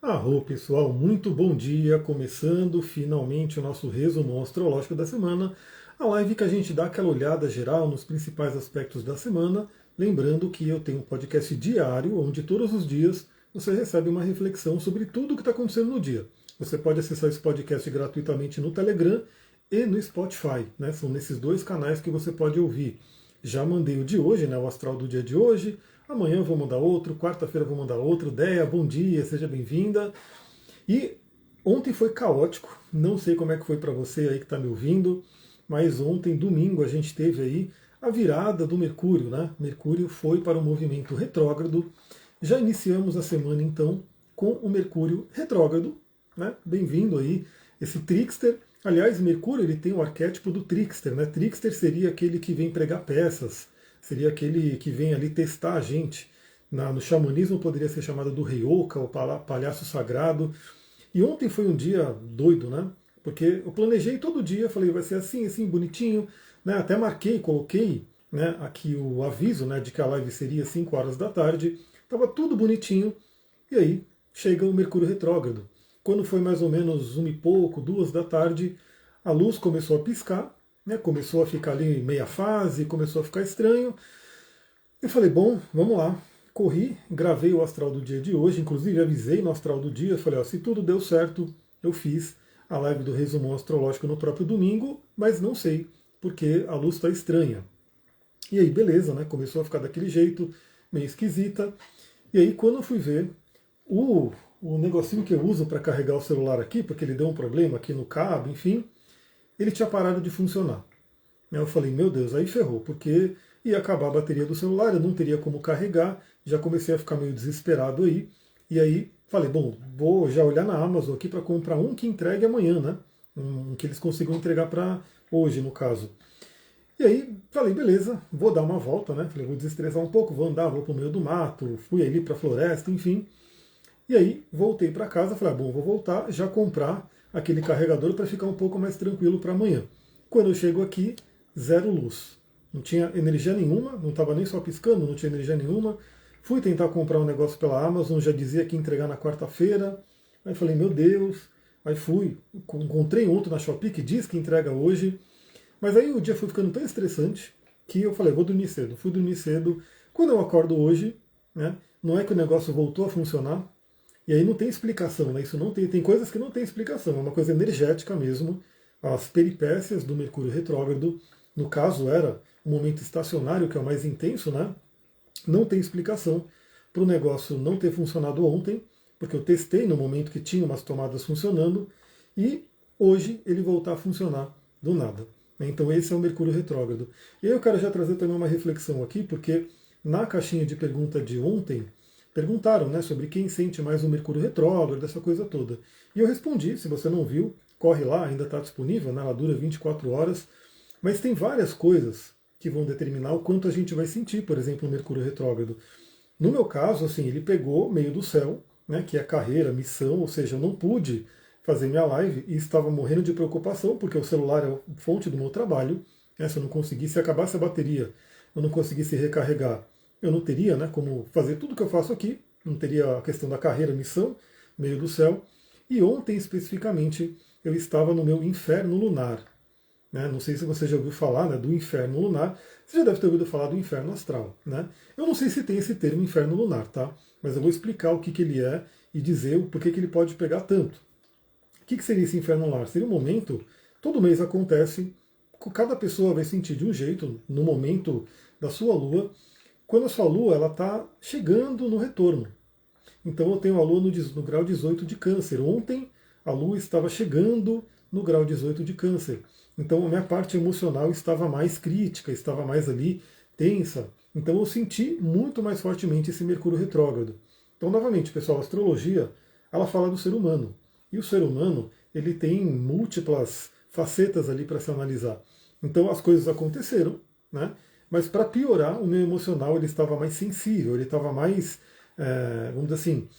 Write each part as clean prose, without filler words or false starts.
Arro, pessoal, muito bom dia. Começando finalmente o nosso resumo astrológico da semana, a live que a gente dá aquela olhada geral nos principais aspectos da semana. Lembrando que eu tenho um podcast diário, onde todos os dias você recebe uma reflexão sobre tudo o que está acontecendo no dia. Você pode acessar esse podcast gratuitamente no Telegram e no Spotify, né? São nesses dois canais que você pode ouvir. Já mandei o de hoje, né? O astral do dia de hoje. Amanhã eu vou mandar outro, quarta-feira eu vou mandar outro. Deia, bom dia, seja bem-vinda. E ontem foi caótico, não sei como é que foi para você aí que está me ouvindo, mas ontem, domingo, a gente teve aí a virada do Mercúrio, né? Mercúrio foi para o movimento retrógrado. Já iniciamos a semana então com o Mercúrio retrógrado, né? Bem-vindo aí, esse trickster. Aliás, Mercúrio ele tem o arquétipo do trickster, né? Trickster seria aquele que vem pregar peças, seria aquele que vem ali testar a gente. No xamanismo poderia ser chamado do Ryoka, o palhaço sagrado. E ontem foi um dia doido, né? Porque eu planejei todo dia, falei, vai ser assim, assim, bonitinho, né? Até marquei, coloquei, né, aqui o aviso, né, de que a live seria 5 horas da tarde. Tava tudo bonitinho. E aí chega o Mercúrio retrógrado. Quando foi mais ou menos 1 e pouco, 2 da tarde, a luz começou a piscar, né? Começou a ficar ali meia fase, começou a ficar estranho. Eu falei, bom, vamos lá. Corri, gravei o astral do dia de hoje, inclusive avisei no astral do dia, falei, ó, se tudo deu certo, eu fiz a live do resumo astrológico no próprio domingo, mas não sei, porque a luz está estranha. E aí, beleza, né? Começou a ficar daquele jeito, meio esquisita. E aí, quando eu fui ver, o, o negocinho que eu uso para carregar o celular aqui, porque ele deu um problema aqui no cabo, enfim, ele tinha parado de funcionar. Eu falei, meu Deus, aí ferrou, porque ia acabar a bateria do celular, eu não teria como carregar, já comecei a ficar meio desesperado aí, e aí falei, bom, vou já olhar na Amazon aqui para comprar um que entregue amanhã, né? Um que eles consigam entregar para hoje, no caso. E aí falei, beleza, vou dar uma volta, né? Falei, vou desestressar um pouco, vou andar, vou pro meio do mato, fui ali para a floresta, enfim. E aí voltei para casa, falei, bom, vou voltar, já comprar aquele carregador para ficar um pouco mais tranquilo para amanhã. Quando eu chego aqui, zero luz. Não tinha energia nenhuma, não estava nem só piscando, não tinha energia nenhuma. Fui tentar comprar um negócio pela Amazon, já dizia que ia entregar na quarta-feira. Aí falei, meu Deus. Aí fui, encontrei outro na Shopee que diz que entrega hoje. Mas aí o dia foi ficando tão estressante que eu falei, vou dormir cedo. Fui dormir cedo. Quando eu acordo hoje, né, não é que o negócio voltou a funcionar, e aí não tem explicação, né? Isso não tem coisas que não tem explicação, é uma coisa energética mesmo. As peripécias do Mercúrio retrógrado, no caso era o momento estacionário, que é o mais intenso, né? Não tem explicação para o negócio não ter funcionado ontem, porque eu testei no momento que tinha umas tomadas funcionando, e hoje ele voltar a funcionar do nada. Então esse é o Mercúrio retrógrado. E aí eu quero já trazer também uma reflexão aqui, porque na caixinha de pergunta de ontem, perguntaram, né, sobre quem sente mais o Mercúrio retrógrado, essa coisa toda. E eu respondi, se você não viu, corre lá, ainda está disponível, né, ela dura 24 horas, mas tem várias coisas que vão determinar o quanto a gente vai sentir, por exemplo, o Mercúrio retrógrado. No meu caso, assim, ele pegou meio do céu, né, que é carreira, missão, ou seja, eu não pude fazer minha live e estava morrendo de preocupação, porque o celular é a fonte do meu trabalho, né, se eu não conseguisse, se acabasse a bateria, eu não conseguisse recarregar, eu não teria, né, como fazer tudo que eu faço aqui, não teria a questão da carreira, missão, meio do céu. E ontem, especificamente, eu estava no meu inferno lunar. Né? Não sei se você já ouviu falar, né, do inferno lunar. Você já deve ter ouvido falar do inferno astral. Né? Eu não sei se tem esse termo inferno lunar, tá? Mas eu vou explicar o que, que ele é e dizer o porquê que ele pode pegar tanto. O que, que seria esse inferno lunar? Seria um momento, todo mês acontece, cada pessoa vai sentir de um jeito no momento da sua lua, quando a sua lua ela está chegando no retorno. Então eu tenho a lua no grau 18 de câncer. Ontem a lua estava chegando no grau 18 de câncer. Então a minha parte emocional estava mais crítica, estava mais ali tensa. Então eu senti muito mais fortemente esse Mercúrio retrógrado. Então, novamente, pessoal, a astrologia ela fala do ser humano. E o ser humano ele tem múltiplas facetas ali para se analisar. Então as coisas aconteceram, né? Mas para piorar, o meu emocional ele estava mais sensível, ele estava mais, vamos dizer assim,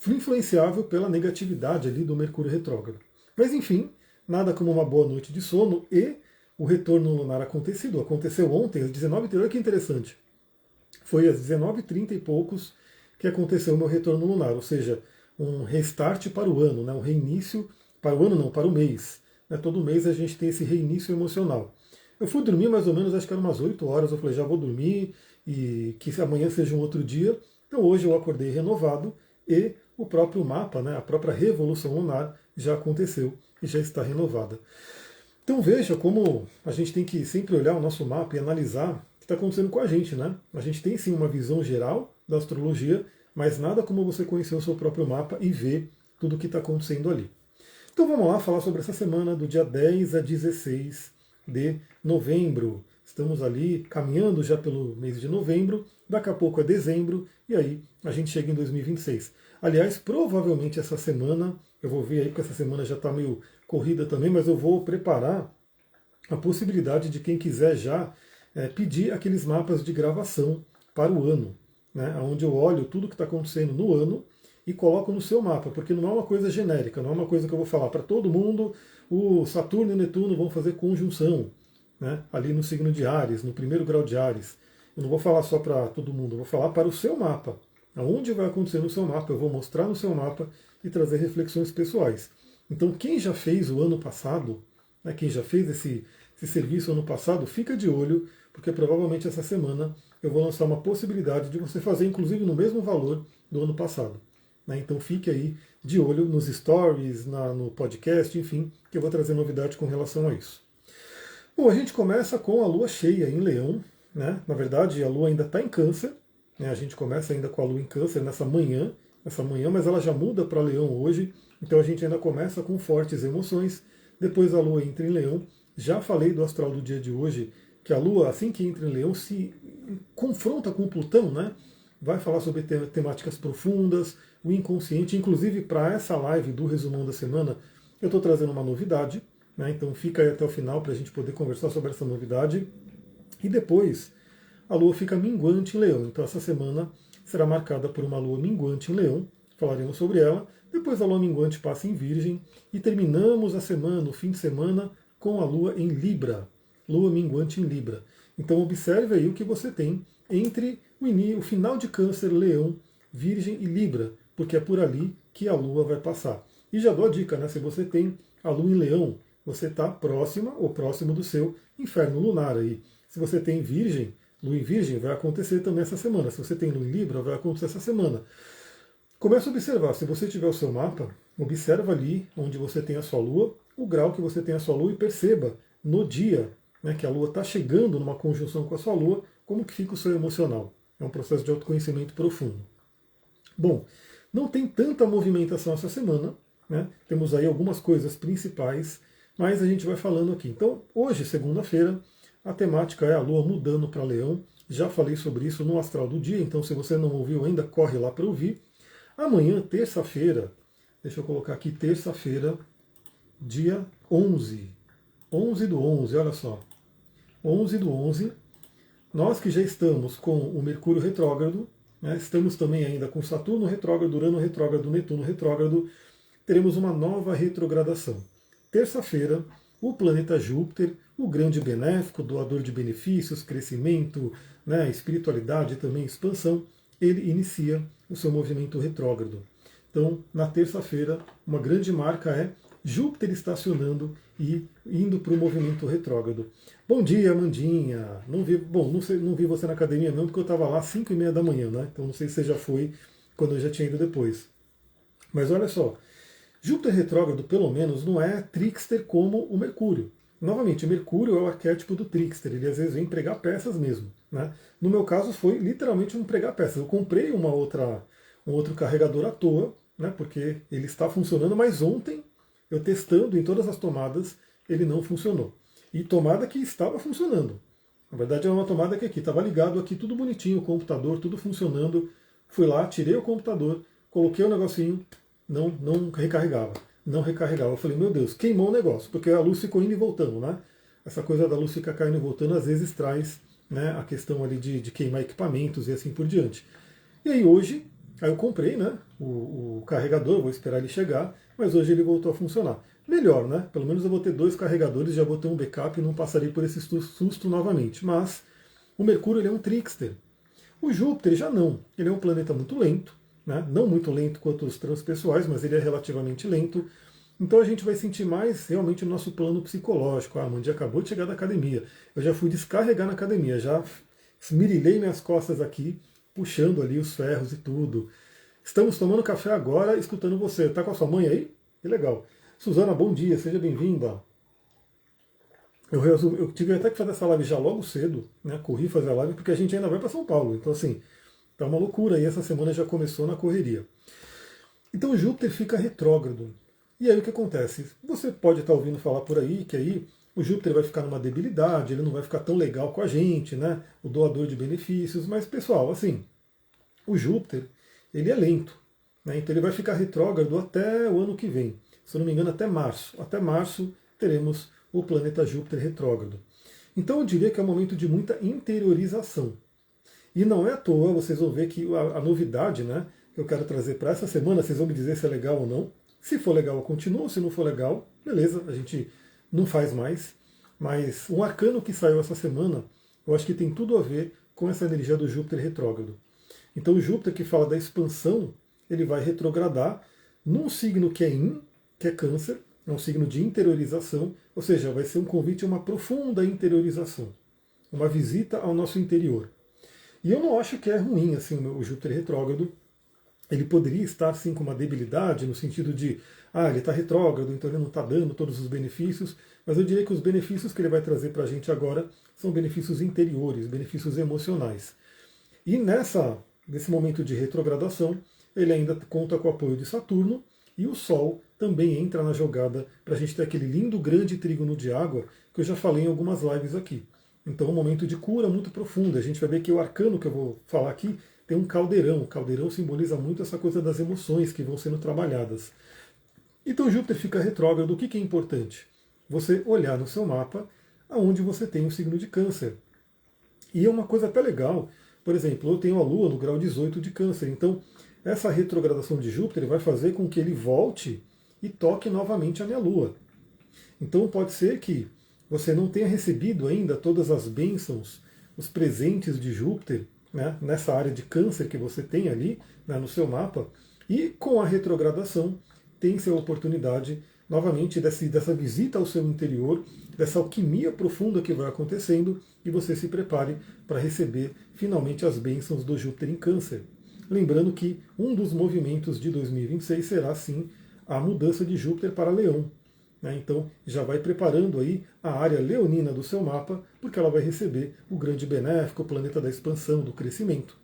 influenciável pela negatividade ali do Mercúrio retrógrado. Mas enfim, nada como uma boa noite de sono e o retorno lunar acontecido. Aconteceu ontem, às 19h30, olha que interessante. Foi às 19h30 e poucos que aconteceu o meu retorno lunar, ou seja, um restart para o ano, né? Um reinício para o ano não, para o mês. Né? Todo mês a gente tem esse reinício emocional. Eu fui dormir mais ou menos, acho que era umas 8 horas, eu falei, já vou dormir e que amanhã seja um outro dia. Então hoje eu acordei renovado e o próprio mapa, né, a própria revolução lunar já aconteceu e já está renovada. Então veja como a gente tem que sempre olhar o nosso mapa e analisar o que está acontecendo com a gente, né? A gente tem sim uma visão geral da astrologia, mas nada como você conhecer o seu próprio mapa e ver tudo o que está acontecendo ali. Então vamos lá falar sobre essa semana do dia 10 a 16 de novembro. Estamos ali caminhando já pelo mês de novembro, daqui a pouco é dezembro, e aí a gente chega em 2026. Aliás, provavelmente essa semana, eu vou ver aí porque essa semana já está meio corrida também, mas eu vou preparar a possibilidade de quem quiser já pedir aqueles mapas de gravação para o ano, né, onde eu olho tudo que está acontecendo no ano e coloco no seu mapa, porque não é uma coisa genérica, não é uma coisa que eu vou falar para todo mundo, o Saturno e Netuno vão fazer conjunção, né, ali no signo de Áries, no primeiro grau de Áries. Eu não vou falar só para todo mundo, eu vou falar para o seu mapa. Aonde vai acontecer no seu mapa, eu vou mostrar no seu mapa e trazer reflexões pessoais. Então quem já fez o ano passado, né, quem já fez esse serviço ano passado, fica de olho, porque provavelmente essa semana eu vou lançar uma possibilidade de você fazer, inclusive no mesmo valor do ano passado. Né? Então fique aí de olho nos stories, no podcast, enfim, que eu vou trazer novidade com relação a isso. Bom, a gente começa com a lua cheia em Leão, né? Na verdade a lua ainda está em Câncer, né? A gente começa ainda com a lua em Câncer nessa manhã, mas ela já muda para Leão hoje, então a gente ainda começa com fortes emoções, depois a lua entra em Leão. Já falei do astral do dia de hoje, que a lua, assim que entra em Leão, se confronta com Plutão, né? Vai falar sobre temáticas profundas, o inconsciente, inclusive para essa live do resumão da semana, eu estou trazendo uma novidade, né? Então fica aí até o final para a gente poder conversar sobre essa novidade. E depois a lua fica minguante em Leão. Então essa semana será marcada por uma lua minguante em Leão, falaremos sobre ela. Depois a lua minguante passa em Virgem e terminamos a semana, o fim de semana, com a lua em Libra. Lua minguante em Libra. Então observe aí o que você tem entre o final de Câncer, Leão, Virgem e Libra, porque é por ali que a lua vai passar. E já dou a dica, né? Se você tem a lua em Leão, você está próxima ou próximo do seu inferno lunar aí. Se você tem Virgem, lua em Virgem, vai acontecer também essa semana. Se você tem lua em Libra, vai acontecer essa semana. Comece a observar, se você tiver o seu mapa, observa ali onde você tem a sua lua, o grau que você tem a sua lua e perceba no dia, né, que a lua está chegando numa conjunção com a sua lua, como que fica o seu emocional. É um processo de autoconhecimento profundo. Bom, não tem tanta movimentação essa semana, né? Temos aí algumas coisas principais, mas a gente vai falando aqui. Então, hoje, segunda-feira, a temática é a lua mudando para Leão. Já falei sobre isso no astral do dia, então se você não ouviu ainda, corre lá para ouvir. Amanhã, terça-feira, deixa eu colocar aqui, terça-feira, dia 11. 11 do 11, olha só. 11 do 11, nós que já estamos com o Mercúrio retrógrado, né, estamos também ainda com Saturno retrógrado, Urano retrógrado, Netuno retrógrado, teremos uma nova retrogradação. Terça-feira, o planeta Júpiter, o grande benéfico, doador de benefícios, crescimento, né, espiritualidade e também expansão, ele inicia o seu movimento retrógrado. Então, na terça-feira, uma grande marca é Júpiter estacionando e indo para o movimento retrógrado. Bom dia, Amandinha. Não vi você na academia não, porque eu estava lá às 5h30 da manhã, né? Então não sei se você já foi quando eu já tinha ido depois. Mas olha só, Júpiter retrógrado, pelo menos, não é trickster como o Mercúrio. Novamente, o Mercúrio é o arquétipo do trickster, ele às vezes vem pregar peças mesmo. Né? No meu caso foi literalmente um pregar peças. Eu comprei um outro carregador à toa, né, porque ele está funcionando, mas ontem, eu testando em todas as tomadas, ele não funcionou. E tomada que estava funcionando. Na verdade, é uma tomada que aqui estava ligado, aqui tudo bonitinho, o computador, tudo funcionando. Fui lá, tirei o computador, coloquei o negocinho, não recarregava. Não recarregava. Eu falei, meu Deus, queimou o negócio, porque a luz ficou indo e voltando, né? Essa coisa da luz ficar caindo e voltando, às vezes traz, né, a questão ali de queimar equipamentos e assim por diante. E aí hoje, aí eu comprei, né, o carregador, vou esperar ele chegar, mas hoje ele voltou a funcionar. Melhor, né? Pelo menos eu vou ter 2 carregadores, já vou ter um backup e não passarei por esse susto novamente. Mas o Mercúrio ele é um trickster. O Júpiter já não. Ele é um planeta muito lento, né? Não muito lento quanto os transpessoais, mas ele é relativamente lento. Então a gente vai sentir mais realmente no nosso plano psicológico. Ah, a Mandy acabou de chegar da academia. Eu já fui descarregar na academia, já esmirilhei minhas costas aqui, puxando ali os ferros e tudo. Estamos tomando café agora, escutando você. Tá com a sua mãe aí? Que legal. Suzana, bom dia, seja bem-vinda. Eu tive até que fazer essa live já logo cedo, né? Corri fazer a live porque a gente ainda vai para São Paulo. Então, assim, tá uma loucura. E essa semana já começou na correria. Então, Júpiter fica retrógrado. E aí o que acontece? Você pode estar ouvindo falar por aí que aí o Júpiter vai ficar numa debilidade, ele não vai ficar tão legal com a gente, né? O doador de benefícios. Mas, pessoal, assim, o Júpiter, ele é lento, né? Então ele vai ficar retrógrado até o ano que vem. Se eu não me engano, até março. Até março teremos o planeta Júpiter retrógrado. Então eu diria que é um momento de muita interiorização. E não é à toa, vocês vão ver que a novidade, né, que eu quero trazer para essa semana, vocês vão me dizer se é legal ou não. Se for legal, eu continuo. Se não for legal, beleza, a gente não faz mais. Mas um arcano que saiu essa semana, eu acho que tem tudo a ver com essa energia do Júpiter retrógrado. Então o Júpiter, que fala da expansão, ele vai retrogradar num signo que é Yin, que é Câncer, é um signo de interiorização, ou seja, vai ser um convite a uma profunda interiorização, uma visita ao nosso interior. E eu não acho que é ruim assim o Júpiter retrógrado. Ele poderia estar sim com uma debilidade, no sentido de, ele está retrógrado, então ele não está dando todos os benefícios, mas eu diria que os benefícios que ele vai trazer para a gente agora são benefícios interiores, benefícios emocionais. E nesse momento de retrogradação, ele ainda conta com o apoio de Saturno, e o Sol também entra na jogada para a gente ter aquele lindo grande trígono de água que eu já falei em algumas lives aqui. Então, um momento de cura muito profundo. A gente vai ver que o arcano que eu vou falar aqui tem um caldeirão. O caldeirão simboliza muito essa coisa das emoções que vão sendo trabalhadas. Então, Júpiter fica retrógrado. O que é importante? Você olhar no seu mapa aonde você tem o signo de Câncer. E é uma coisa até legal. Por exemplo, eu tenho a Lua no grau 18 de Câncer. Então, essa retrogradação de Júpiter vai fazer com que ele volte e toque novamente a minha Lua. Então pode ser que você não tenha recebido ainda todas as bênçãos, os presentes de Júpiter, né, nessa área de Câncer que você tem ali, né, no seu mapa, e com a retrogradação tem-se a oportunidade novamente dessa visita ao seu interior, dessa alquimia profunda que vai acontecendo, e você se prepare para receber finalmente as bênçãos do Júpiter em Câncer. Lembrando que um dos movimentos de 2026 será sim a mudança de Júpiter para Leão. Então já vai preparando aí a área leonina do seu mapa, porque ela vai receber o grande benéfico, o planeta da expansão, do crescimento.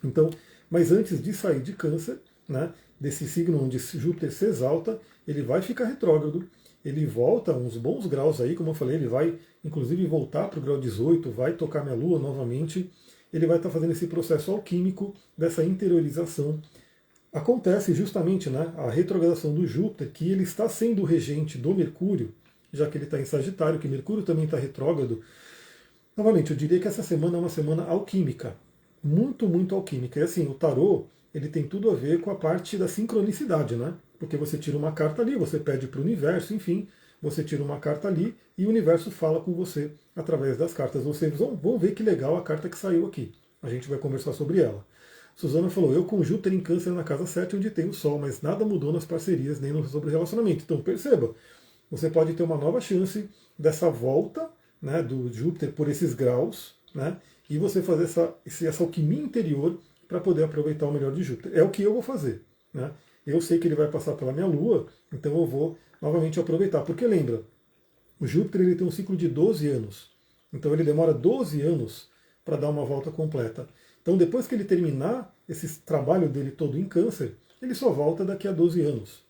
Então, mas antes de sair de Câncer, né, desse signo onde Júpiter se exalta, ele vai ficar retrógrado, ele volta uns bons graus aí, como eu falei, ele vai inclusive voltar para o grau 18, vai tocar minha Lua novamente, ele vai estar fazendo esse processo alquímico dessa interiorização. Acontece justamente, né, a retrogradação do Júpiter, que ele está sendo regente do Mercúrio, já que ele está em Sagitário, que Mercúrio também está retrógrado. Novamente, eu diria que essa semana é uma semana alquímica, muito, muito alquímica. E assim, o tarô, ele tem tudo a ver com a parte da sincronicidade, né? Porque você tira uma carta ali, você pede para o universo, enfim, você tira uma carta ali e o universo fala com você através das cartas. Vocês vão ver que legal a carta que saiu aqui. A gente vai conversar sobre ela. Suzana falou, eu com Júpiter em Câncer na casa 7, onde tem o Sol, mas nada mudou nas parcerias nem sobre relacionamento. Então perceba, você pode ter uma nova chance dessa volta, né, do Júpiter por esses graus, né, e você fazer essa alquimia interior para poder aproveitar o melhor de Júpiter. É o que eu vou fazer. Né? Eu sei que ele vai passar pela minha Lua, então eu vou novamente aproveitar. Porque lembra, o Júpiter ele tem um ciclo de 12 anos. Então ele demora 12 anos para dar uma volta completa. Então depois que ele terminar esse trabalho dele todo em Câncer, ele só volta daqui a 12 anos.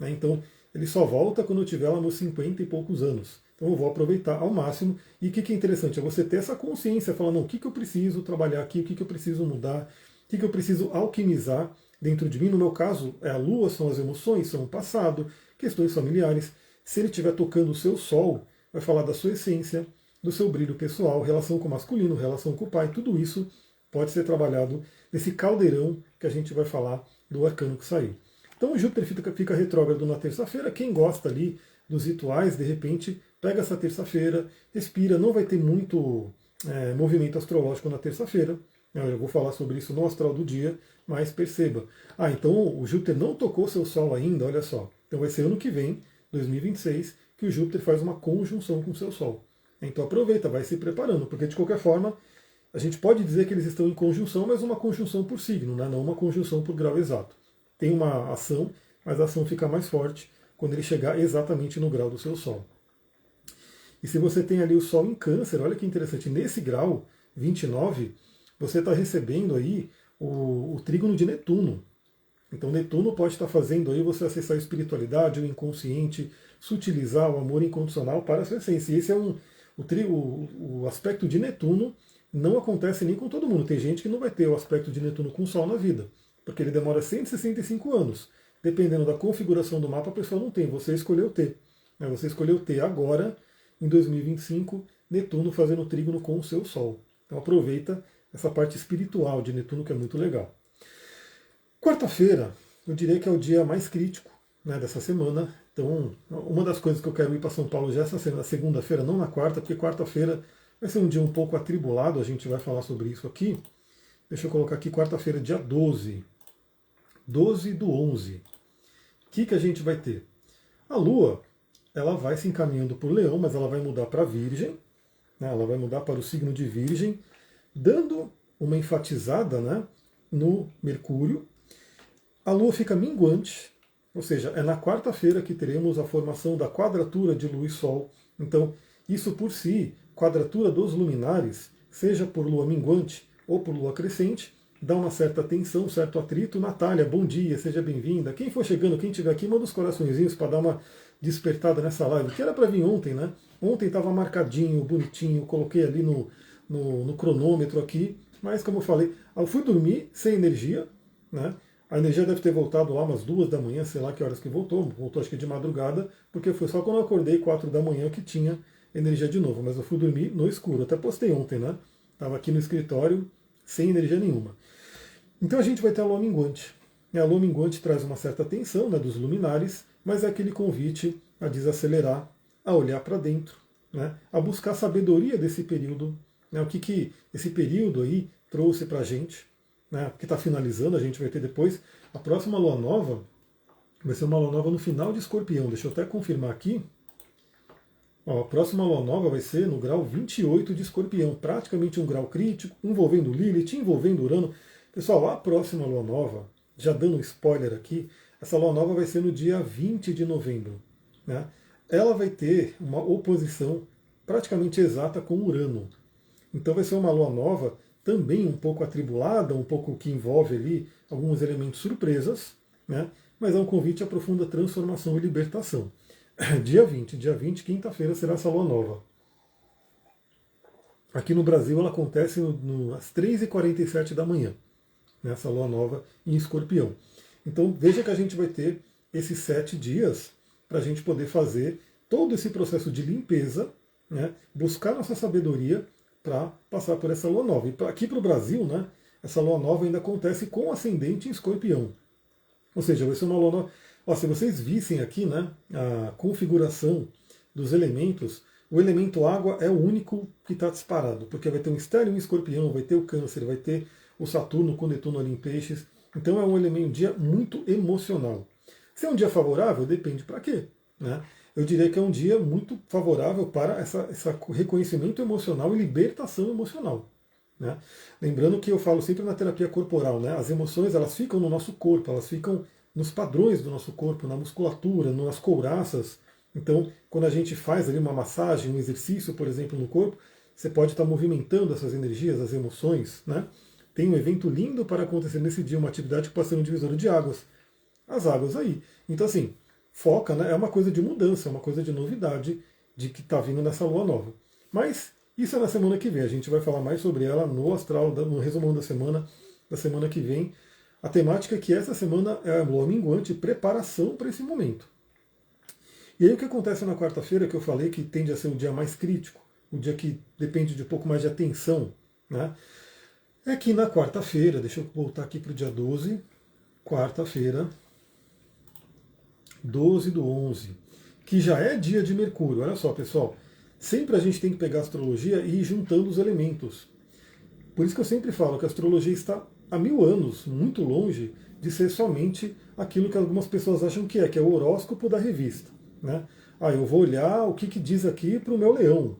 Né? Então ele só volta quando eu tiver lá nos 50 e poucos anos. Então eu vou aproveitar ao máximo. E o que é interessante? É você ter essa consciência, falar, não, o que eu preciso trabalhar aqui, o que eu preciso mudar, o que eu preciso alquimizar dentro de mim. No meu caso, é a Lua, são as emoções, são o passado, questões familiares. Se ele estiver tocando o seu Sol, vai falar da sua essência, do seu brilho pessoal, relação com o masculino, relação com o pai, tudo isso pode ser trabalhado nesse caldeirão que a gente vai falar do arcano que saiu. Então o Júpiter fica retrógrado na terça-feira. Quem gosta ali dos rituais, de repente, pega essa terça-feira, respira, não vai ter muito movimento astrológico na terça-feira. Eu já vou falar sobre isso no astral do dia, mas perceba. Então o Júpiter não tocou seu Sol ainda, olha só. Então vai ser ano que vem, 2026, que o Júpiter faz uma conjunção com o seu Sol. Então aproveita, vai se preparando, porque de qualquer forma, a gente pode dizer que eles estão em conjunção, mas uma conjunção por signo, né? Não uma conjunção por grau exato. Tem uma ação, mas a ação fica mais forte quando ele chegar exatamente no grau do seu Sol. E se você tem ali o Sol em Câncer, olha que interessante, nesse grau 29, você está recebendo aí o trígono de Netuno. Então Netuno pode estar fazendo aí você acessar a espiritualidade, o inconsciente, sutilizar o amor incondicional para a sua essência. E esse é o aspecto de Netuno não acontece nem com todo mundo. Tem gente que não vai ter o aspecto de Netuno com Sol na vida, porque ele demora 165 anos. Dependendo da configuração do mapa, a pessoa não tem. Você escolheu ter. Você escolheu ter agora, em 2025, Netuno fazendo trígono com o seu Sol. Então aproveita essa parte espiritual de Netuno, que é muito legal. Quarta-feira, eu diria que é o dia mais crítico, né, dessa semana. Então, uma das coisas que eu quero ir para São Paulo já essa semana, segunda-feira, não na quarta, porque quarta-feira vai ser um dia um pouco atribulado, a gente vai falar sobre isso aqui. Deixa eu colocar aqui quarta-feira, dia 12. 12/11. O que a gente vai ter? A Lua, ela vai se encaminhando por Leão, mas ela vai mudar para Virgem, né, ela vai mudar para o signo de Virgem, dando uma enfatizada, né, no Mercúrio. A Lua fica minguante, ou seja, é na quarta-feira que teremos a formação da quadratura de Lua e Sol. Então, isso por si, quadratura dos luminares, seja por Lua minguante ou por Lua crescente, dá uma certa tensão, certo atrito. Natália, bom dia, seja bem-vinda. Quem for chegando, quem estiver aqui, manda os coraçõezinhos para dar uma despertada nessa live, que era para vir ontem, né? Ontem estava marcadinho, bonitinho, coloquei ali no cronômetro aqui, mas como eu falei, eu fui dormir sem energia, né? A energia deve ter voltado lá umas 2 da manhã, sei lá que horas que voltou acho que de madrugada, porque foi só quando eu acordei 4 da manhã que tinha energia de novo, mas eu fui dormir no escuro, até postei ontem, né? Estava aqui no escritório sem energia nenhuma. Então a gente vai ter a lua minguante. E a lua minguante traz uma certa tensão, né, dos luminares, mas é aquele convite a desacelerar, a olhar para dentro, né, a buscar sabedoria desse período, né, o que esse período aí trouxe para a gente, né, que está finalizando, a gente vai ter depois. A próxima lua nova vai ser uma lua nova no final de Escorpião, deixa eu até confirmar aqui. Ó, a próxima lua nova vai ser no grau 28 de Escorpião, praticamente um grau crítico, envolvendo Lilith, envolvendo Urano. Pessoal, a próxima lua nova, já dando um spoiler aqui, essa lua nova vai ser no dia 20 de novembro. Né? Ela vai ter uma oposição praticamente exata com Urano. Então vai ser uma lua nova também um pouco atribulada, um pouco que envolve ali alguns elementos surpresas, né? Mas é um convite a profunda transformação e libertação. Dia 20, quinta-feira, será essa lua nova. Aqui no Brasil ela acontece às 3h47 da manhã, nessa lua nova em Escorpião. Então veja que a gente vai ter esses 7 dias para a gente poder fazer todo esse processo de limpeza, né? Buscar nossa sabedoria para passar por essa lua nova. E aqui para o Brasil, né, essa lua nova ainda acontece com ascendente em Escorpião. Ou seja, vai ser uma lua nova. Ó, se vocês vissem aqui, né, a configuração dos elementos, o elemento água é o único que está disparado, porque vai ter um estéreo em Escorpião, vai ter o Câncer, vai ter o Saturno com Netuno ali em Peixes. Então é um dia muito emocional. Se é um dia favorável, depende para quê, né? Eu diria que é um dia muito favorável para esse reconhecimento emocional e libertação emocional. Né? Lembrando que eu falo sempre na terapia corporal, né? As emoções elas ficam no nosso corpo, elas ficam nos padrões do nosso corpo, na musculatura, nas couraças. Então, quando a gente faz ali uma massagem, um exercício, por exemplo, no corpo, você pode estar movimentando essas energias, as emoções. Né? Tem um evento lindo para acontecer nesse dia, uma atividade que pode ser um divisor de águas. As águas aí. Então, assim, foca, né? É uma coisa de mudança, é uma coisa de novidade de que está vindo nessa lua nova. Mas isso é na semana que vem. A gente vai falar mais sobre ela no astral, no resumão da semana que vem. A temática é que essa semana é a lua minguante, preparação para esse momento. E aí o que acontece na quarta-feira, que eu falei que tende a ser o dia mais crítico, o dia que depende de um pouco mais de atenção, né? É que na quarta-feira, deixa eu voltar aqui para o dia 12, quarta-feira, 12/11, que já é dia de Mercúrio. Olha só, pessoal, sempre a gente tem que pegar a astrologia e ir juntando os elementos. Por isso que eu sempre falo que a astrologia está há 1000 anos, muito longe de ser somente aquilo que algumas pessoas acham que é o horóscopo da revista. Né? Ah, eu vou olhar o que diz aqui para o meu leão.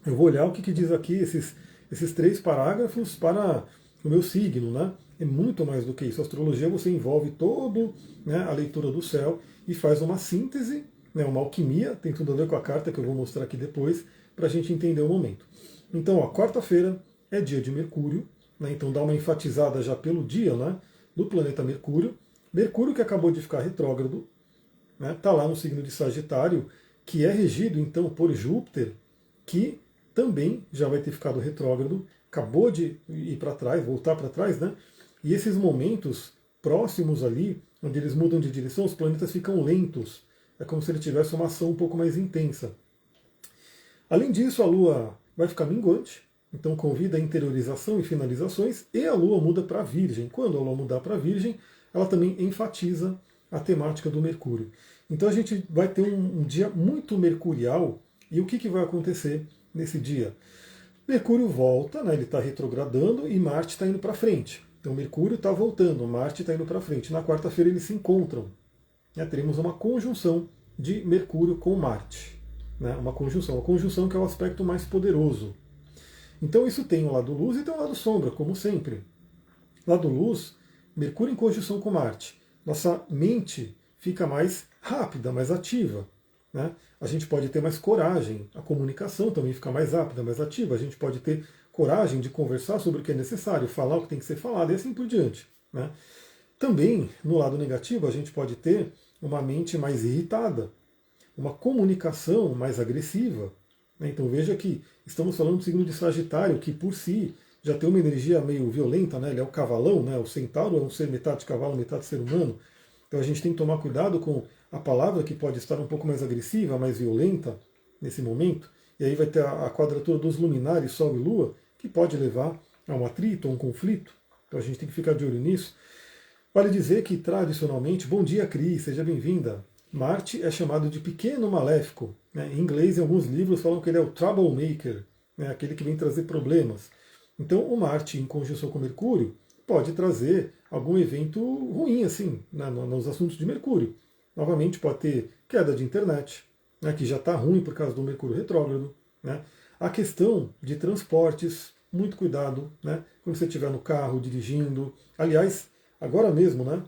Eu vou olhar o que diz aqui esses 3 parágrafos para o meu signo. Né? É muito mais do que isso. A astrologia você envolve todo, né, a leitura do céu e faz uma síntese, né, uma alquimia, tem tudo a ver com a carta que eu vou mostrar aqui depois, para a gente entender o momento. Então, quarta-feira é dia de Mercúrio, né, então dá uma enfatizada já pelo dia, né, do planeta Mercúrio. Mercúrio que acabou de ficar retrógrado, está lá no signo de Sagitário, que é regido então por Júpiter, que também já vai ter ficado retrógrado, acabou de ir para trás, voltar para trás, né? E esses momentos próximos ali, onde eles mudam de direção, os planetas ficam lentos. É como se ele tivesse uma ação um pouco mais intensa. Além disso, a Lua vai ficar minguante, então convida a interiorização e finalizações, e a Lua muda para Virgem. Quando a Lua mudar para Virgem, ela também enfatiza a temática do Mercúrio. Então a gente vai ter um dia muito mercurial, e o que vai acontecer nesse dia? Mercúrio volta, né, ele está retrogradando, e Marte está indo para frente. Então Mercúrio está voltando, Marte está indo para frente. Na quarta-feira eles se encontram. Né, teremos uma conjunção de Mercúrio com Marte. Né, uma conjunção que é o aspecto mais poderoso. Então isso tem um lado luz e tem um lado sombra, como sempre. Lado luz, Mercúrio em conjunção com Marte. Nossa mente fica mais rápida, mais ativa. Né? A gente pode ter mais coragem, a comunicação também fica mais rápida, mais ativa. A gente pode ter coragem de conversar sobre o que é necessário, falar o que tem que ser falado e assim por diante. Né? Também, no lado negativo, a gente pode ter uma mente mais irritada, uma comunicação mais agressiva. Né? Então veja que estamos falando do signo de Sagitário, que por si já tem uma energia meio violenta, né? Ele é o cavalão, né? O centauro é um ser metade cavalo, metade ser humano. Então a gente tem que tomar cuidado com a palavra que pode estar um pouco mais agressiva, mais violenta nesse momento. E aí vai ter a quadratura dos luminares, Sol e Lua, que pode levar a um atrito, a um conflito. Então a gente tem que ficar de olho nisso. Vale dizer que, tradicionalmente, bom dia, Cris, seja bem-vinda. Marte é chamado de pequeno maléfico. Né? Em inglês, em alguns livros, falam que ele é o troublemaker, né? Aquele que vem trazer problemas. Então, o Marte, em conjunção com Mercúrio, pode trazer algum evento ruim, assim, né, nos assuntos de Mercúrio. Novamente, pode ter queda de internet, né, que já está ruim por causa do Mercúrio retrógrado. Né. A questão de transportes, muito cuidado, né, quando você estiver no carro, dirigindo. Aliás, agora mesmo, né,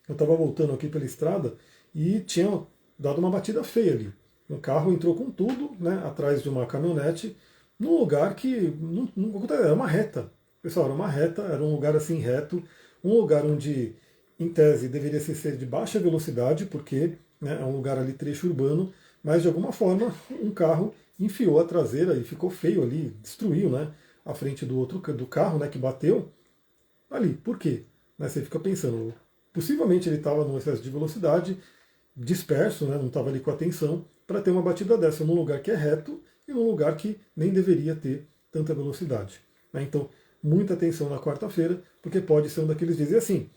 eu estava voltando aqui pela estrada e tinha dado uma batida feia ali. Um carro entrou com tudo, né, atrás de uma caminhonete, num lugar que era uma reta. Pessoal, era uma reta, era um lugar assim reto, um lugar onde, em tese, deveria ser de baixa velocidade, porque, né, é um lugar ali trecho urbano, mas de alguma forma um carro enfiou a traseira e ficou feio ali, destruiu, né, a frente do carro, né, que bateu ali. Por quê? Né, você fica pensando, possivelmente ele estava num excesso de velocidade, disperso, né, não estava ali com atenção, para ter uma batida dessa num lugar que é reto e num lugar que nem deveria ter tanta velocidade. Né? Então, muita atenção na quarta-feira, porque pode ser um daqueles dias. E assim,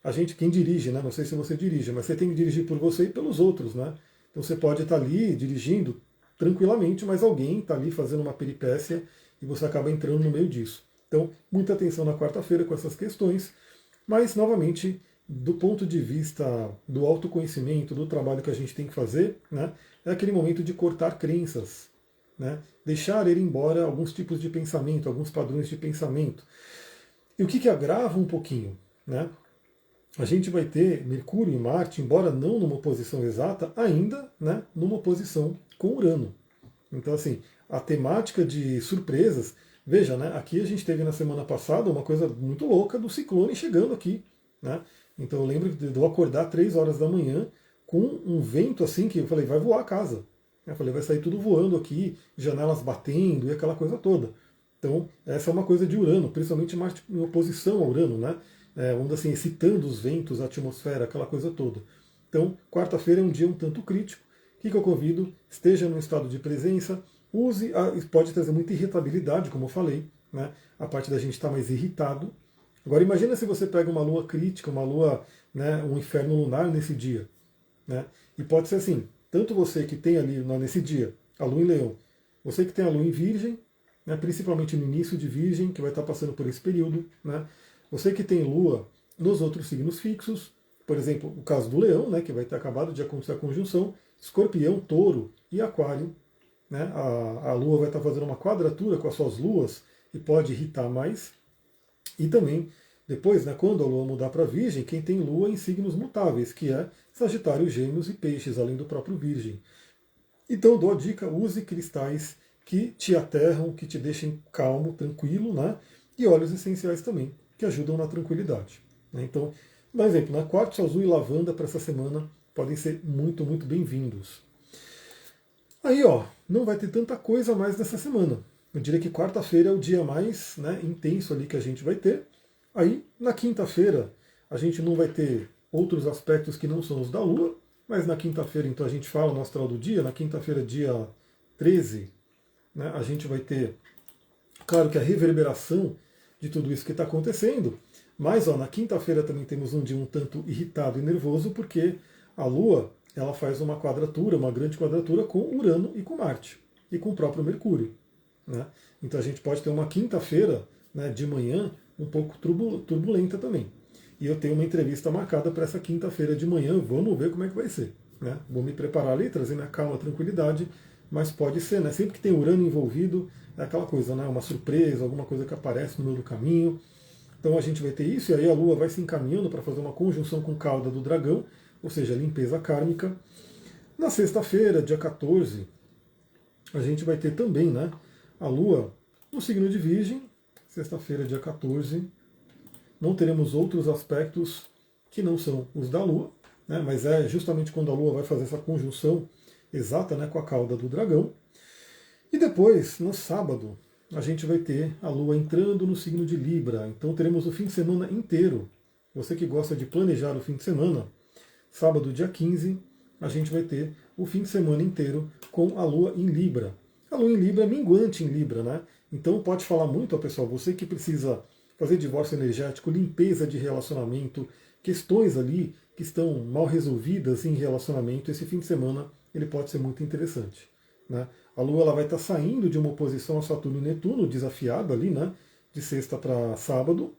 a gente, quem dirige, né? Não sei se você dirige, mas você tem que dirigir por você e pelos outros, né? Então você pode estar ali dirigindo tranquilamente, mas alguém está ali fazendo uma peripécia e você acaba entrando no meio disso. Então, muita atenção na quarta-feira com essas questões, mas novamente, do ponto de vista do autoconhecimento, do trabalho que a gente tem que fazer, né? É aquele momento de cortar crenças. Né? Deixar ir embora alguns tipos de pensamento, alguns padrões de pensamento. E o que agrava um pouquinho? Né? A gente vai ter Mercúrio e Marte, embora não numa oposição exata, ainda, né, numa oposição com Urano. Então, assim, a temática de surpresas, veja, né, aqui a gente teve na semana passada uma coisa muito louca do ciclone chegando aqui. Né? Então eu lembro de eu acordar 3 horas da manhã com um vento assim que eu falei, vai voar a casa. Eu falei, vai sair tudo voando aqui, janelas batendo e aquela coisa toda. Então, essa é uma coisa de Urano, principalmente Marte em oposição a Urano, né? Vamos assim, excitando os ventos, a atmosfera, aquela coisa toda. Então, quarta-feira é um dia um tanto crítico. O que eu convido? Esteja no estado de presença, use, pode trazer muita irritabilidade, como eu falei, né? A parte da gente estar mais irritado. Agora, imagina se você pega uma lua crítica, uma lua, né, um inferno lunar nesse dia. Né? E pode ser assim, tanto você que tem ali nesse dia a lua em leão, você que tem a lua em virgem, né, principalmente no início de Virgem, que vai estar passando por esse período. Né? Você que tem Lua nos outros signos fixos, por exemplo, o caso do Leão, né, que vai ter acabado de acontecer a conjunção, Escorpião, Touro e Aquário. Né? A Lua vai estar fazendo uma quadratura com as suas luas e pode irritar mais. E também, depois, né, quando a Lua mudar para Virgem, quem tem Lua em signos mutáveis, que é Sagitário, Gêmeos e Peixes, além do próprio Virgem. Então eu dou a dica, use cristais que te aterram, que te deixem calmo, tranquilo, né? E óleos essenciais também, que ajudam na tranquilidade. Né? Então, por exemplo, né, quartzo azul e lavanda para essa semana podem ser muito, muito bem-vindos. Aí, ó, não vai ter tanta coisa mais nessa semana. Eu diria que quarta-feira é o dia mais, né, intenso ali que a gente vai ter. Aí, na quinta-feira, a gente não vai ter outros aspectos que não são os da Lua, mas na quinta-feira, então, a gente fala no astral do dia. Na quinta-feira, dia 13, né, a gente vai ter, claro que a reverberação de tudo isso que está acontecendo, mas ó, na quinta-feira também temos um dia um tanto irritado e nervoso, porque a Lua ela faz uma quadratura, uma grande quadratura com Urano e com Marte, e com o próprio Mercúrio. Né? Então a gente pode ter uma quinta-feira, né, de manhã um pouco turbulenta também. E eu tenho uma entrevista marcada para essa quinta-feira de manhã, vamos ver como é que vai ser. Né? Vou me preparar ali, trazer minha calma, tranquilidade, mas pode ser, né? Sempre que tem Urano envolvido, é aquela coisa, né? Uma surpresa, alguma coisa que aparece no meio do caminho. Então a gente vai ter isso, e aí a Lua vai se encaminhando para fazer uma conjunção com cauda do dragão, ou seja, limpeza kármica. Na sexta-feira, dia 14, a gente vai ter também, né, a Lua no signo de Virgem, sexta-feira, dia 14. Não teremos outros aspectos que não são os da Lua, né, mas é justamente quando a Lua vai fazer essa conjunção exata, né, com a cauda do dragão. E depois, no sábado, a gente vai ter a Lua entrando no signo de Libra. Então teremos o fim de semana inteiro. Você que gosta de planejar o fim de semana, sábado, dia 15, a gente vai ter o fim de semana inteiro com a Lua em Libra. A Lua em Libra é minguante em Libra, né? Então pode falar muito, ó, pessoal, você que precisa fazer divórcio energético, limpeza de relacionamento, questões ali que estão mal resolvidas em relacionamento, esse fim de semana ele pode ser muito interessante. Né? A Lua ela vai estar saindo de uma oposição a Saturno e Netuno, desafiada ali, né? De sexta para sábado,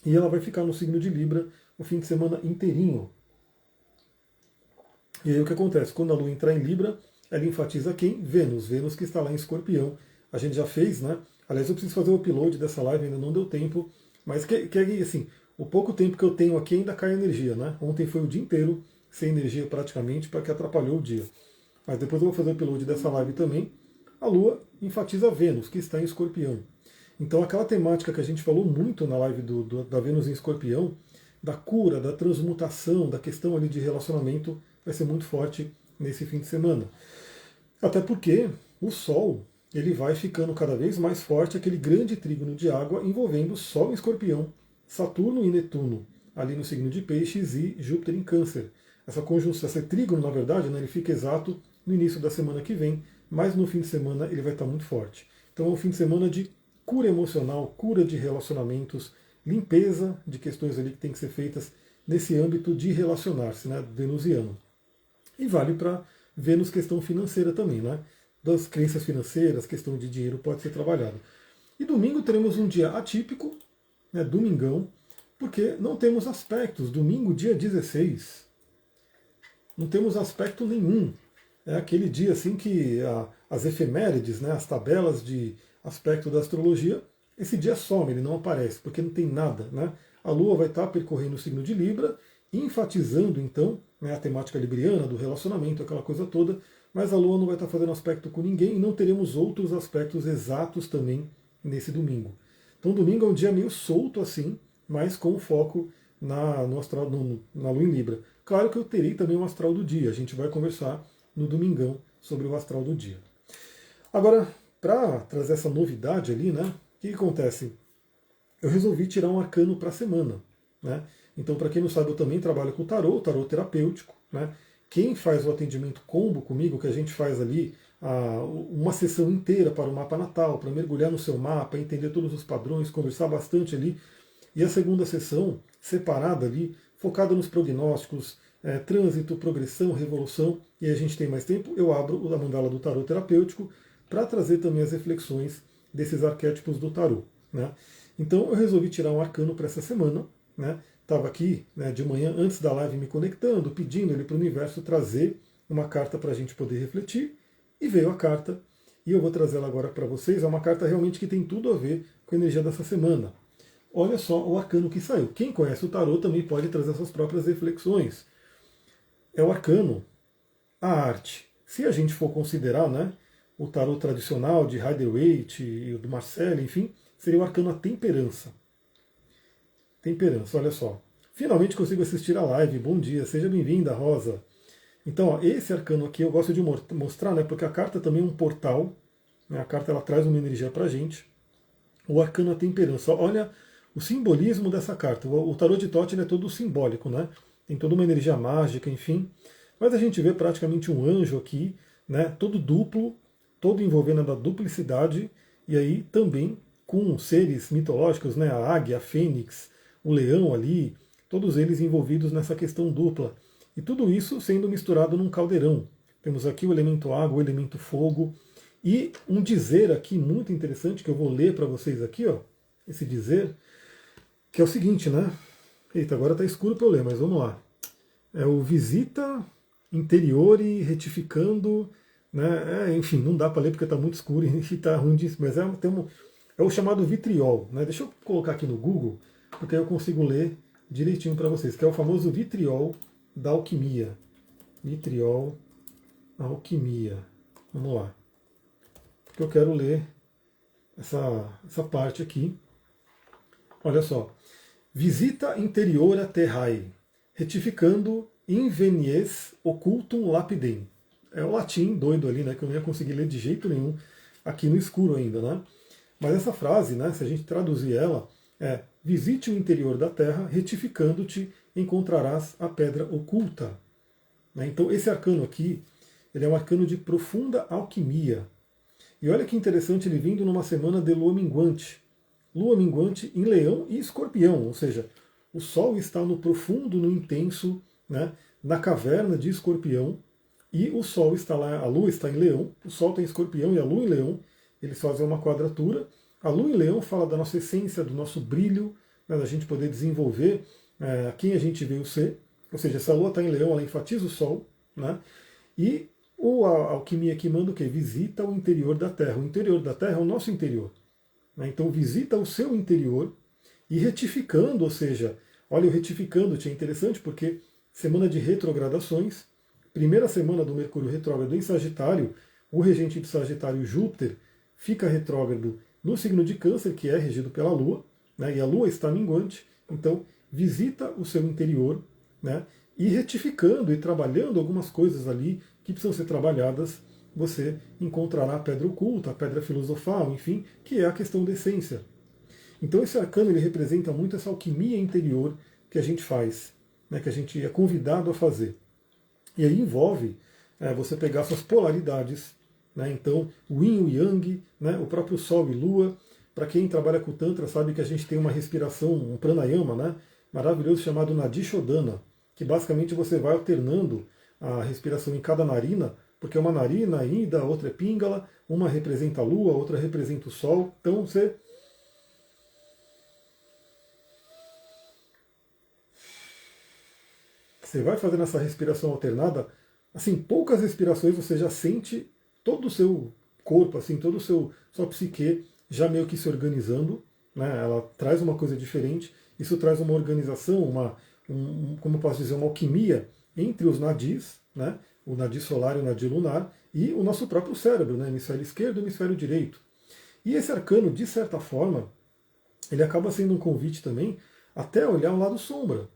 e ela vai ficar no signo de Libra o fim de semana inteirinho. E aí o que acontece? Quando a Lua entrar em Libra, ela enfatiza quem? Vênus. Vênus que está lá em Escorpião. A gente já fez, né? Aliás, eu preciso fazer o upload dessa live, ainda não deu tempo. Mas assim, o pouco tempo que eu tenho aqui ainda cai energia, né? Ontem foi o dia inteiro sem energia praticamente, para que atrapalhou o dia. Mas depois eu vou fazer o upload dessa live também. A Lua enfatiza Vênus, que está em Escorpião. Então aquela temática que a gente falou muito na live da Vênus em Escorpião, da cura, da transmutação, da questão ali de relacionamento, vai ser muito forte nesse fim de semana. Até porque o Sol ele vai ficando cada vez mais forte, aquele grande trígono de água envolvendo Sol em Escorpião, Saturno e Netuno, ali no signo de Peixes, e Júpiter em Câncer. Essa conjunção, esse trígono, na verdade, né, ele fica exato no início da semana que vem, mas no fim de semana ele vai estar muito forte. Então é um fim de semana de cura emocional, cura de relacionamentos, limpeza de questões ali que tem que ser feitas nesse âmbito de relacionar-se, né, venusiano. E vale para Vênus questão financeira também, né? Das crenças financeiras, questão de dinheiro pode ser trabalhado. E domingo teremos um dia atípico, né, domingão, porque não temos aspectos. Domingo, dia 16, não temos aspecto nenhum. É aquele dia assim que as efemérides, né, as tabelas de aspecto da astrologia, esse dia some, ele não aparece, porque não tem nada. Né? A Lua vai estar percorrendo o signo de Libra, enfatizando então, né, a temática libriana do relacionamento, aquela coisa toda, mas a Lua não vai estar fazendo aspecto com ninguém e não teremos outros aspectos exatos também nesse domingo. Então domingo é um dia meio solto assim, mas com foco no astral, na Lua em Libra. Claro que eu terei também um astral do dia, a gente vai conversar no domingão sobre o astral do dia. Agora, para trazer essa novidade ali, né, o que acontece? Eu resolvi tirar um arcano para a semana. Né? Então, para quem não sabe, eu também trabalho com tarô terapêutico. Né? Quem faz o atendimento combo comigo, que a gente faz ali uma sessão inteira para o mapa natal, para mergulhar no seu mapa, entender todos os padrões, conversar bastante ali. E a segunda sessão, separada ali, focada nos prognósticos, trânsito, progressão, revolução, e a gente tem mais tempo, eu abro a mandala do tarô terapêutico para trazer também as reflexões desses arquétipos do tarô. Né? Então eu resolvi tirar um arcano para essa semana. Né? Estava aqui, né, de manhã, antes da live, me conectando, pedindo ele para o universo trazer uma carta para a gente poder refletir, e veio a carta, e eu vou trazer ela agora para vocês. É uma carta realmente que tem tudo a ver com a energia dessa semana. Olha só o arcano que saiu. Quem conhece o tarô também pode trazer suas próprias reflexões. É o arcano, a arte. Se a gente for considerar, né, o tarô tradicional de Rider-Waite e o do Marcel, enfim, seria o arcano a temperança. Temperança, olha só. Finalmente consigo assistir a live. Bom dia, seja bem-vinda, Rosa. Então, ó, esse arcano aqui eu gosto de mostrar, né, porque a carta também é um portal. Né, a carta ela traz uma energia para a gente. O arcano a temperança. Olha o simbolismo dessa carta. O tarô de Thoth é todo simbólico, né? Tem toda uma energia mágica, enfim. Mas a gente vê praticamente um anjo aqui, né, todo duplo, todo envolvendo a duplicidade, e aí também com seres mitológicos, né, a águia, a fênix, o leão ali, todos eles envolvidos nessa questão dupla. E tudo isso sendo misturado num caldeirão. Temos aqui o elemento água, o elemento fogo, e um dizer aqui muito interessante, que eu vou ler para vocês aqui, ó, esse dizer, que é o seguinte, né? Eita, agora está escuro para eu ler, mas vamos lá. É o visita interiore retificando, né? Enfim, não dá para ler porque está muito escuro e está ruim disso, mas é o chamado vitriol, né? Deixa eu colocar aqui no Google, porque aí eu consigo ler direitinho para vocês, que é o famoso vitriol da alquimia. Vitriol, alquimia. Vamos lá. Porque eu quero ler essa parte aqui. Olha só. Visita interiora terrae, retificando invenies occultum lapidem. É o latim doido ali, né, que eu não ia conseguir ler de jeito nenhum aqui no escuro ainda, né? Mas essa frase, né, se a gente traduzir ela, é: visite o interior da terra, retificando-te, encontrarás a pedra oculta. Né? Então esse arcano aqui, ele é um arcano de profunda alquimia. E olha que interessante, ele vindo numa semana de lua minguante. Lua minguante em Leão e Escorpião, ou seja, o Sol está no profundo, no intenso, né, na caverna de Escorpião, e o Sol está lá, a Lua está em Leão, o Sol está em Escorpião e a Lua em Leão, eles fazem uma quadratura. A Lua em Leão fala da nossa essência, do nosso brilho, né, da gente poder desenvolver quem a gente veio ser, ou seja, essa Lua está em Leão, ela enfatiza o Sol, né, e a alquimia aqui manda o quê? Visita o interior da Terra. O interior da Terra é o nosso interior. Então visita o seu interior e retificando, ou seja, olha, o retificando-te é interessante porque semana de retrogradações, primeira semana do Mercúrio retrógrado em Sagitário, o regente de Sagitário, Júpiter, fica retrógrado no signo de Câncer, que é regido pela Lua, né, e a Lua está minguante, então visita o seu interior, né, e retificando e trabalhando algumas coisas ali que precisam ser trabalhadas, você encontrará a pedra oculta, a pedra filosofal, enfim, que é a questão da essência. Então esse arcano ele representa muito essa alquimia interior que a gente faz, né, que a gente é convidado a fazer. E aí envolve você pegar suas polaridades, né, então o yin e o yang, né, o próprio sol e lua. Para quem trabalha com Tantra sabe que a gente tem uma respiração, um pranayama, né, maravilhoso chamado Nadi Shodhana, que basicamente você vai alternando a respiração em cada narina, porque uma narina, ida, outra é pingala, uma representa a lua, outra representa o sol. Então você vai fazendo essa respiração alternada, assim, poucas respirações você já sente todo o seu corpo, assim, todo o sua psique já meio que se organizando, né? Ela traz uma coisa diferente, isso traz uma organização, como eu posso dizer, uma alquimia entre os nadis, né? O nadi solar e o nadi lunar, e o nosso próprio cérebro, né? Hemisfério esquerdo e hemisfério direito. E esse arcano, de certa forma, ele acaba sendo um convite também até olhar o lado sombra.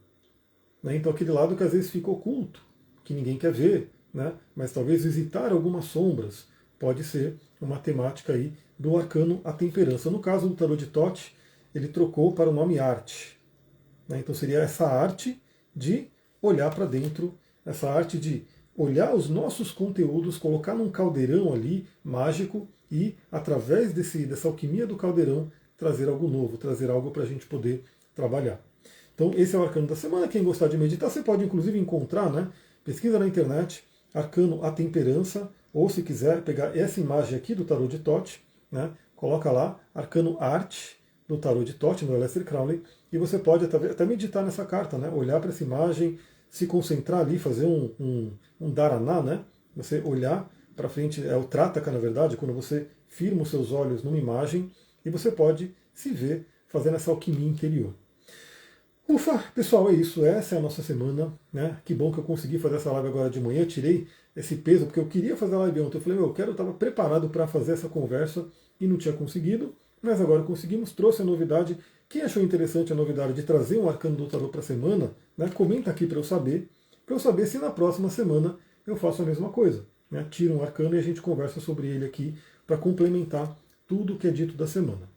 Né? Então aquele lado que às vezes fica oculto, que ninguém quer ver, né? Mas talvez visitar algumas sombras pode ser uma temática aí do arcano a temperança. No caso do tarô de Thoth, ele trocou para o nome arte. Né? Então seria essa arte de olhar para dentro, essa arte de olhar os nossos conteúdos, colocar num caldeirão ali mágico e, através dessa alquimia do caldeirão, trazer algo novo, trazer algo para a gente poder trabalhar. Então, esse é o arcano da semana. Quem gostar de meditar, você pode inclusive encontrar, né? Pesquisa na internet, arcano a temperança, ou se quiser pegar essa imagem aqui do tarô de Thoth, né? coloca lá, Arcano Arte, do Tarot de Thoth, do Aleister Crowley, e você pode até meditar nessa carta, né? Olhar para essa imagem, se concentrar ali, fazer um dharaná, né? Você olhar para frente, é o trataka, na verdade, quando você firma os seus olhos numa imagem e você pode se ver fazendo essa alquimia interior. Ufa, pessoal, é isso. Essa é a nossa semana, né? Que bom que eu consegui fazer essa live agora de manhã. Tirei esse peso, porque eu queria fazer a live ontem. Eu falei, eu estava preparado para fazer essa conversa e não tinha conseguido, mas agora conseguimos, trouxe a novidade. Quem achou interessante a novidade de trazer um arcano do tarot para a semana, né? Comenta aqui para eu saber se na próxima semana eu faço a mesma coisa. Né? Tiro um arcano e a gente conversa sobre ele aqui para complementar tudo o que é dito da semana.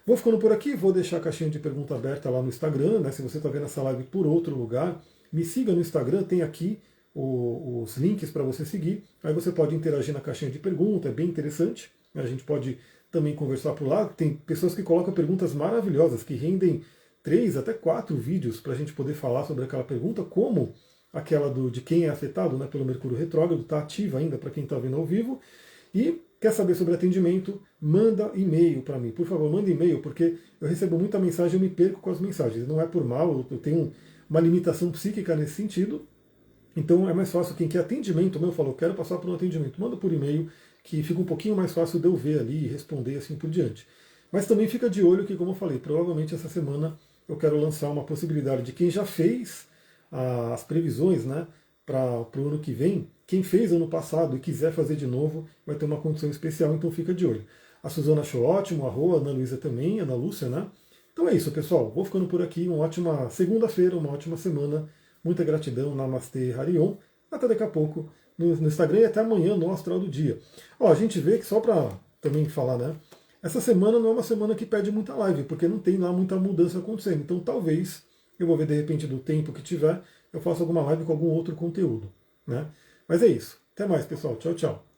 Vou ficando por aqui, vou deixar a caixinha de pergunta aberta lá no Instagram, né? Se você está vendo essa live por outro lugar, me siga no Instagram, tem aqui os links para você seguir. Aí você pode interagir na caixinha de pergunta, é bem interessante. A gente pode também conversar por lá. Tem pessoas que colocam perguntas maravilhosas, que rendem 3 até 4 vídeos para a gente poder falar sobre aquela pergunta, como aquela de quem é afetado, né, pelo Mercúrio retrógrado, está ativa ainda para quem está vendo ao vivo. E quer saber sobre atendimento, manda e-mail para mim. Por favor, manda e-mail, porque eu recebo muita mensagem e eu me perco com as mensagens. Não é por mal, eu tenho uma limitação psíquica nesse sentido. Então é mais fácil, quem quer atendimento, eu falo, eu quero passar por um atendimento, manda por e-mail, que fica um pouquinho mais fácil de eu ver ali e responder assim por diante. Mas também fica de olho que, como eu falei, provavelmente essa semana eu quero lançar uma possibilidade de quem já fez as previsões, né, para o ano que vem. Quem fez ano passado e quiser fazer de novo, vai ter uma condição especial, então fica de olho. A Suzana achou ótimo, a Rô, a Ana Luísa também, a Ana Lúcia, né? Então é isso, pessoal. Vou ficando por aqui. Uma ótima segunda-feira, uma ótima semana. Muita gratidão, Namastê, Harion. Até daqui a pouco no Instagram e até amanhã no Astral do Dia. Ó, a gente vê que, só para também falar, né? Essa semana não é uma semana que pede muita live, porque não tem lá muita mudança acontecendo. Então talvez, eu vou ver de repente do tempo que tiver, eu faça alguma live com algum outro conteúdo, né? Mas é isso. Até mais, pessoal. Tchau, tchau.